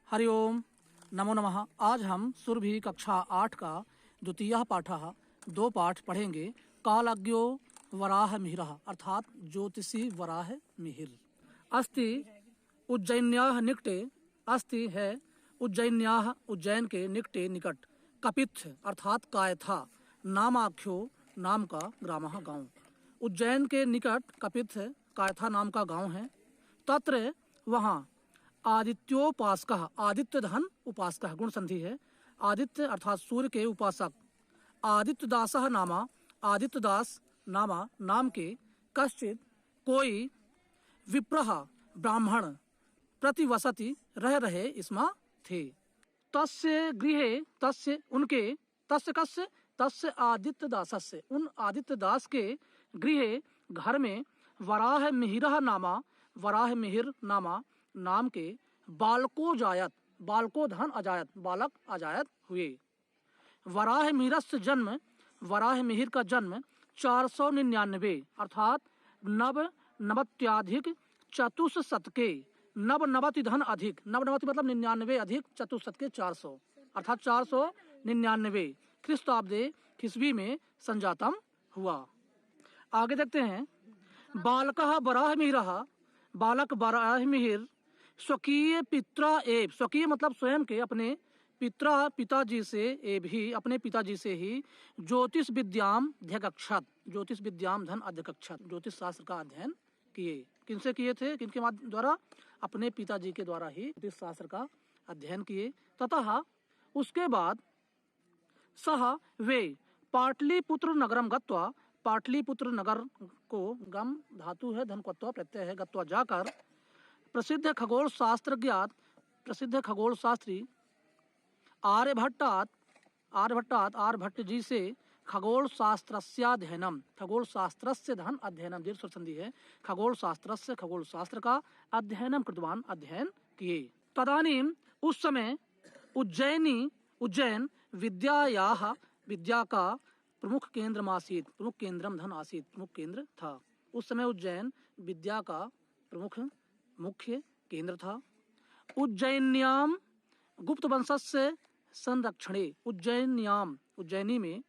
हरिओम नमो नमः। आज हम सुरभि कक्षा 8 का द्वितीय पाठः 2 पाठ पढ़ेंगे। कालज्ञो वराह मिहिरः अर्थात ज्योतिषी वराह मिहिर। अस्ति उज्जैन्याः निकटे, अस्ति है उज्जैन्याः उज्जैन के निकटे निकट, कपित्थ अर्थात कायथा, नामाख्यो नाम का ग्रामः गांव। उज्जैन के निकट कपित्थ कायथा नाम का गांव है। तत्र वहाँ आदित्योपासकः, आदित्य धन उपासकः गुण संधि है। आदित्य अर्थात सूर्य के उपासक आदित्यदासः नामा, आदित्यदास नामा नाम के कश्चित कोई विप्रः ब्राह्मण प्रतिवसति रह रहे इसमा थे। तस्य गृहे, तस्य उनके, तस्य कस्य, तस्य आदित्यदासस्य उन आदित्यदास के गृहे घर में वराह मिहिरः नामा, वराह मिहिर नामा नाम के बालको जायत, बालको धन अजायत, बालक अजायत हुए। वराह मिहिरस्य जन्म, वराह मिहिर का जन्म 499 अर्थात नवनवत्याधिक चतुस्शत के, नवनवति धन अधिक, नवनवति मतलब 99 अधिक चतुस्शत के 400 अर्थात 499 ख्रीस्ताब्दे ईस्वी में संजातम हुआ। आगे देखते हैं। बालकः वराह मिहिरः, बालक वराह मिहिर स्वकीय पित्रा एव, स्वकीय मतलब स्वयं के, अपने पिताजी से एव ही, अपने पिताजी से ही ज्योतिष विद्याम अध्यक्षत, ज्योतिष विद्याम धन अध्यक्षत, ज्योतिष शास्त्र का अध्ययन किए। किनसे किए थे, किनके द्वारा? अपने पिताजी के द्वारा ही ज्योतिष शास्त्र का अध्ययन किए। ततः उसके बाद सह वे पाटलिपुत्र नगरम गत्वा, पाटलिपुत्र नगर को गम धातु है, धन क्त्वा प्रत्यय है, गत्वा जाकर प्रसिद्ध खगोल शास्त्र ज्ञात, प्रसिद्ध खगोल शास्त्री आर्यभट्टात, आर्यभट्ट जी से खगोल शास्त्रस्याध्ययनम, खगोल शास्त्रस्य धन अध्ययनम दीर्घ स्वर संधि है, खगोल शास्त्रस्य खगोल शास्त्र का अध्ययनम कृतवान अध्ययन किए। तदानीम उस समय उज्जैन विद्यायाः, विद्या का प्रमुख केंद्र आसीत, प्रमुख केंद्रम धन आसीत, प्रमुख केंद्र था। उस समय उज्जैन विद्या का प्रमुख मुख्य केंद्र था। उज्जैन्याम गुप्त वंशस्य संरक्षणे, उज्जैन्याम उज्जैनी में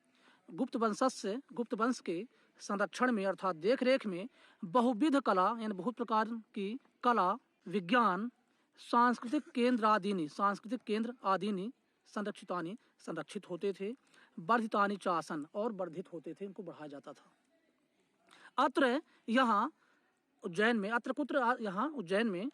गुप्त वंशस्य, गुप्त वंश के संरक्षण में अर्थात देख रेख में बहुविध कला यानी बहुत प्रकार की कला, विज्ञान, सांस्कृतिक केंद्र आदि, सांस्कृतिक केंद्र आदि संरक्षितानि संरक्षित होते थे। वर्धितानि चासन और वर्धित होते थे, इनको बढ़ाया जाता था। अत्र यहाँ उज्जैन में, अत्र कुत्र यहाँ उज्जैन में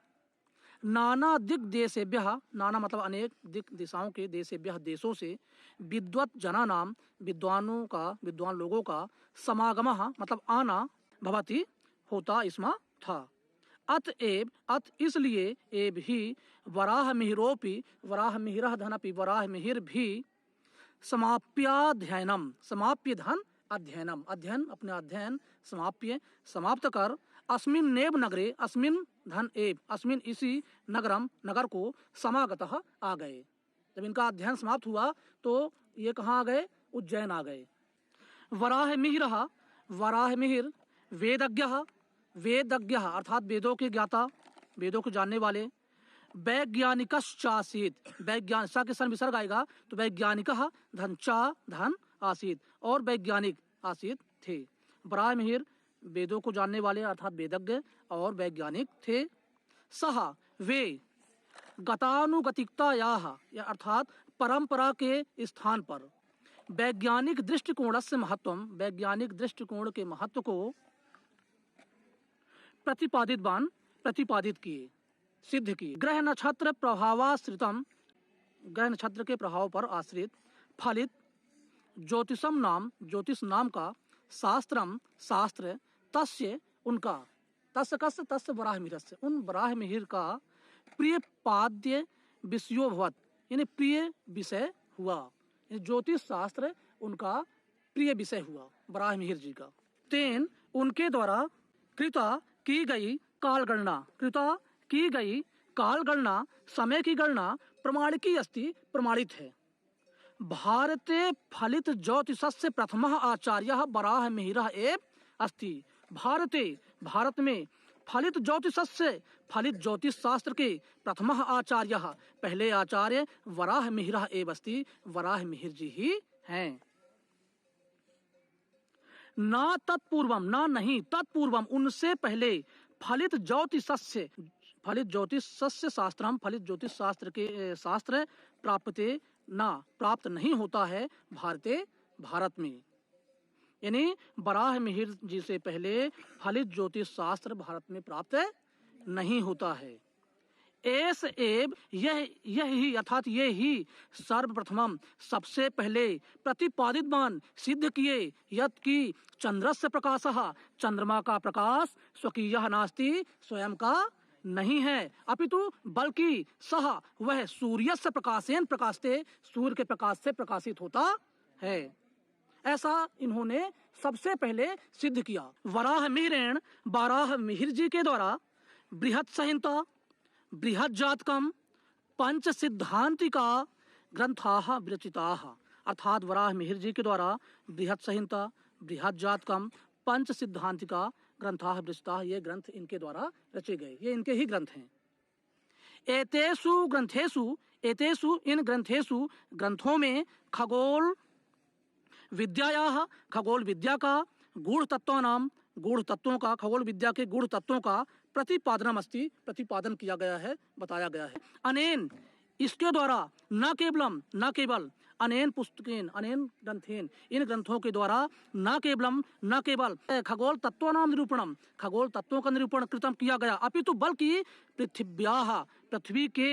नाना दिक देशेभ्यः, नाना मतलब अनेक, दिक दिशाओं के, देशेभ्यः देशों से, विद्वत जना नाम विद्वानों का, विद्वान लोगों का समागमः मतलब आना, भवति होता इसमें था। अतएव, अत इसलिए, एव ही वराह मिहिरोपि, वराह मिहिरः धनपि, वराह मिहिर भी समाप्याध्ययनम, समाप्य धन अध्ययनम, अध्ययन अपने अध्ययन समाप्य समाप्त कर, अस्मिन नेव नगरे, अस्मिन धन एव, अस्मिन इसी नगरम नगर को समागतः आ गए। जब इनका अध्ययन समाप्त हुआ तो ये कहाँ आ गए? उज्जैन आ गए। वराह मिहिरः, वराह मिहिर वेदज्ञः, वेदज्ञः अर्थात वेदों के ज्ञाता, वेदों को जानने वाले। वैज्ञानिकश्चासीत्, वैज्ञानिक सा के सन विसर्ग आएगा तो वैज्ञानिकः धन चा धन आसीत्, और वैज्ञानिक आसीत् थे। वराह मिहिर वेदों को जानने वाले अर्थात वेदज्ञ और वैज्ञानिक थे। सह वे गतानुगतिकतायाः अर्थात परंपरा के स्थान पर वैज्ञानिक दृष्टिकोणस्य महत्वम, वैज्ञानिक दृष्टिकोण के महत्व को प्रतिपादित किए, सिद्ध किए। ग्रह नक्षत्र प्रभावाश्रितम, ग्रह नक्षत्र के प्रभाव पर आश्रित फलित ज्योतिषम नाम, ज्योतिष नाम का शास्त्रम शास्त्र, तस्य उनका, तस्य कस्य, तस्य वराह मिहिरस्य उन वराह मिहिर का प्रिय पाद्य विषयो भवत यानी प्रिय विषय हुआ, ज्योतिष शास्त्र उनका प्रिय विषय हुआ वराह मिहिर जी का। तेन उनके द्वारा कृता की गई कालगणना, कृता की गई कालगणना, समय की गणना प्रमाणिकी अस्ति, प्रमाणित है। भारते फलित ज्योतिषस्य प्रथमः आचार्यः वराह मिहिरः एव अस्ति। भारते, भारत में फलित ज्योतिषस्य फलित ज्योतिष शास्त्र के प्रथमः आचार्यः पहले आचार्य वराह मिहिरः एव अस्ति, वराह मिहिर जी ही हैं। ना तत्पूर्वम, ना नहीं, तत्पूर्वम उनसे पहले फलित ज्योतिषस्य, फलित ज्योतिषस्य शास्त्रम, फलित ज्योतिष शास्त्र के शास्त्र प्राप्ते ना, प्राप्त नहीं होता है भारते, भारत में। यानी वराह मिहिर जी से पहले फलित ज्योतिष शास्त्र भारत में प्राप्त नहीं होता है। एस एव यह ही अर्थात ये ही सर्वप्रथमम सबसे पहले प्रतिपादितवान सिद्ध किए यत् की चंद्रस्य प्रकाशः, चंद्रमा का प्रकाश स्वकीयः नास्ति, स्वयं का नहीं है, अपितु बल्कि सह वह सूर्यस्य प्रकाशेन प्रकाशते, सूर्य के प्रकाश से प्रकाशित होता है। ऐसा इन्होंने सबसे पहले सिद्ध किया। वराह मिहिरेण, वराह मिहिर जी के द्वारा बृहत संहिता, बृहत जातकम, पंच सिद्धांतिका ग्रंथाः विरचिताः, अर्थात वराह मिहिर जी के द्वारा बृहत संहिता, बृहत जातकम, पंच सिद्धांतिका ग्रंथाः विरचिताः, ये ग्रंथ इनके द्वारा रचे गए, ये इनके ही ग्रंथ हैं। एतेषु ग्रंथेषु, एतेषु इन ग्रंथेषु, ग्रंथों में खगोल विद्यायाः, खगोल विद्या का, गूढ़ तत्वानाम, गूढ़ तत्वों का, खगोल विद्या के गूढ़ तत्वों का प्रतिपादनम अस्ति, प्रतिपादन किया गया है, बताया गया है। अनेन, इसके द्वारा, न केवलम, न केवल, अनेन पुस्तकेन, अनेन ग्रंथेन, इन ग्रंथों के द्वारा न केवलम, न केवल खगोल तत्वानाम निरूपणम, खगोल तत्वों का निरूपण कृतम किया गया, अपितु बल्कि पृथ्व्याः, पृथ्वी के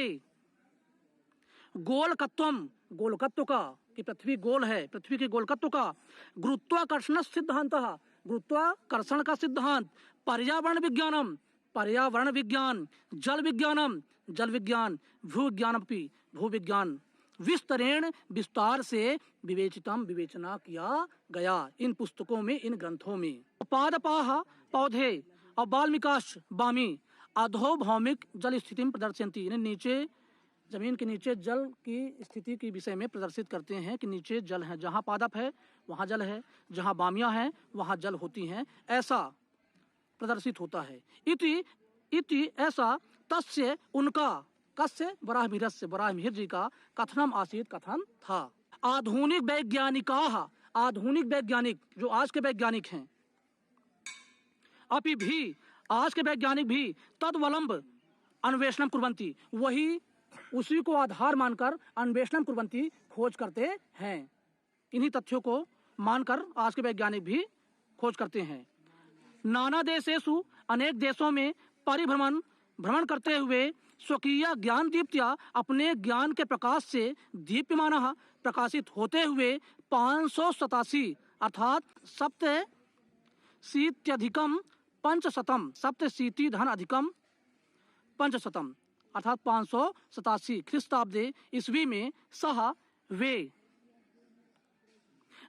गोलकत्वम, गोलकत्व का, कि पृथ्वी गोल है, पृथ्वी के गोलकत्व का, गुरुत्वाकर्षण सिद्धांत, गुरुत्वाकर्षण का सिद्धांत, पर्यावरण विज्ञानम, पर्यावरण विज्ञान, जल विज्ञानम, जल विज्ञान, भू विज्ञानपि, भू विज्ञान, विस्तरेण, विस्तार से विवेचितम, विवेचना किया गया इन पुस्तकों में, इन ग्रंथों में। पादपाः, पौधे, और बाल्मिकाश्च, बामी, अधोभौमिक जल स्थिति प्रदर्शयन्ति, नीचे जमीन के नीचे जल की स्थिति के विषय में प्रदर्शित करते हैं कि नीचे जल है, जहाँ पादप है वहाँ जल है, जहाँ बामियाँ हैं वहाँ जल होती हैं, ऐसा प्रदर्शित होता है। इति ऐसा तस्य उनका, कस्य, वराह मिहिरस्य, वराह मिहिर जी का कथनम आसीत, कथन था। आधुनिक वैज्ञानिकाः, आधुनिक वैज्ञानिक जो आज के वैज्ञानिक हैं, अभी भी आज के वैज्ञानिक भी तदवलंब अन्वेषणम कुर्वन्ति, वही उसी को आधार मानकर अन्वेषणम कुर्वन्ति, खोज करते हैं। इन्हीं तथ्यों को मानकर आज के वैज्ञानिक भी खोज करते हैं। नाना देशेषु, अनेक देशों में भ्रमण करते हुए स्वकीय ज्ञान दीप्त्या, अपने ज्ञान के प्रकाश से दीप्यमानः, प्रकाशित होते हुए 587 अर्थात सप्तशीत्यधिकम पंचशतम, सप्तशीति धन अधिकम पंचशतम अर्थात 587 ख्रीस्ताब्दे ईस्वी में सह वे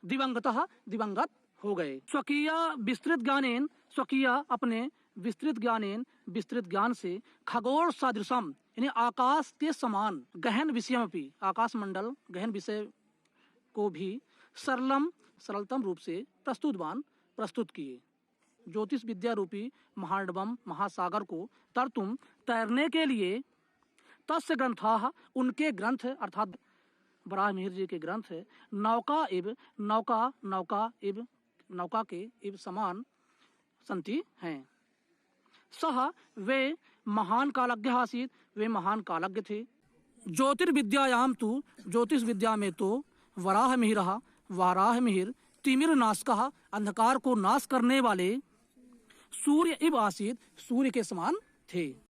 दिवंगत हो गए। स्वकीय विस्तृत ज्ञानेन, स्वकीय अपने विस्तृत ज्ञानेन, विस्तृत ज्ञान से खगोल सदृशम, यानी आकाश के समान, गहन विषयमपि, आकाश मंडल गहन विषय को भी सरलतम रूप से प्रस्तुत किए। ज्योतिष विद्या रूपी महांडवम, महासागर को तरतुम, तैरने के लिए, तस्य ग्रंथाः, उनके ग्रंथ अर्थात वराह मिहिर जी के ग्रंथ, नौका इव, नौका के इव समान संति हैं। सह वे महान कालज्ञ आसीत, वे महान कालज्ञ थे। ज्योतिर्विद्यायाम तो, ज्योतिष विद्या में तो वराह मिहिरः, वराह मिहिर तिमिर नाशकः, अंधकार को नाश करने वाले, सूर्य इव आसीत, सूर्य के समान थे।